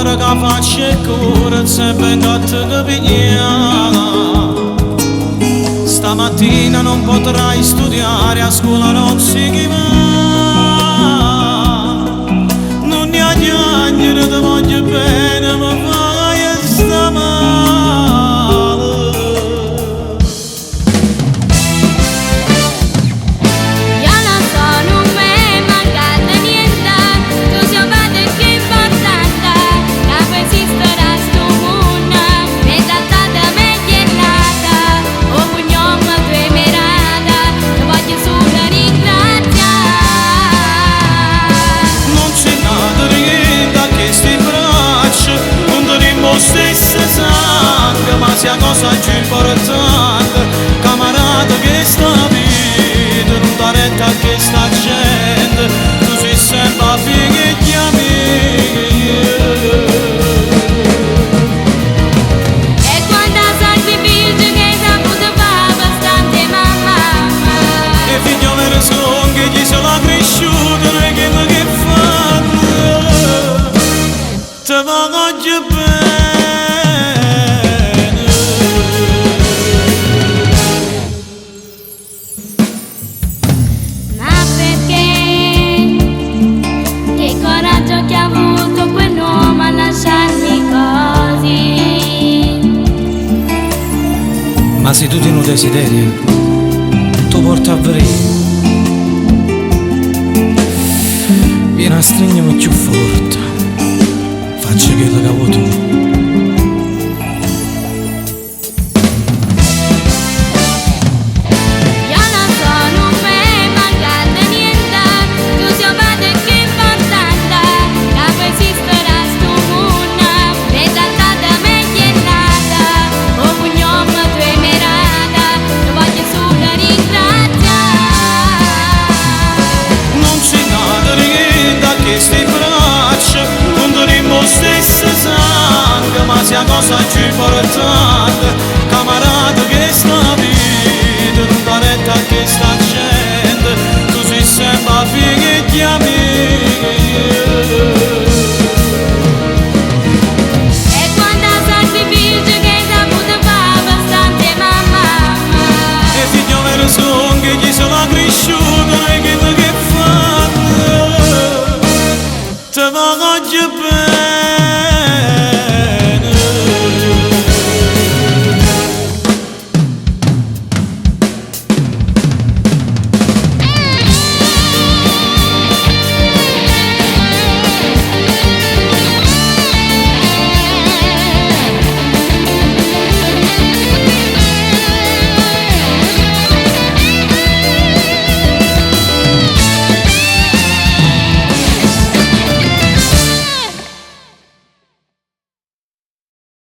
povera che faccia e cura sempre gatta che piglia. Stamattina non potrai studiare, a scuola non si va. Non ne ha niente, ti voglio bene, ma fai e sta male. Io lo so, non mi è mancato niente, tu sei padre che importante, che può esistere a sto mondo, mi è trattata meglio e nata, o cognome tu è mirata, ti voglio solo ringraziare. Non c'è nada niente a questi bracci, non daremo stesso sangue, ma sia cosa più importante, camarada che sta vita, non dà retta a questa gente, tu sei sempre figli amici. E quando salvi figlio che saputo papà stante mamma, E figlio vero sono che gli sono cresciuto, e che fanno, te voglio bene. ma perché? Che coraggio che ha avuto quell'uomo a lasciarmi così. Ma se tu ti non desideri, tu porta a venire. Vieni a stringermi più forte, faccio quello che vuoi tu. Io lo so, non mi è mancato niente, tu sei padre che importante, che può esistere a sto mondo, mi è trattata meglio e nata, o cognome tu è mirata, ti voglio solo ringraziare. Non c'è nada niente a questi bracci, non daremo stesso sangue, ma sia cosa più importante, camarada che sta vita, non dà retta a questa gente, tu sei sempre figli amici. E quando salvi figlio che saputo papà stante mamma, E figlio vero sono che gli sono cresciuto, e che fanno, te voglio bene.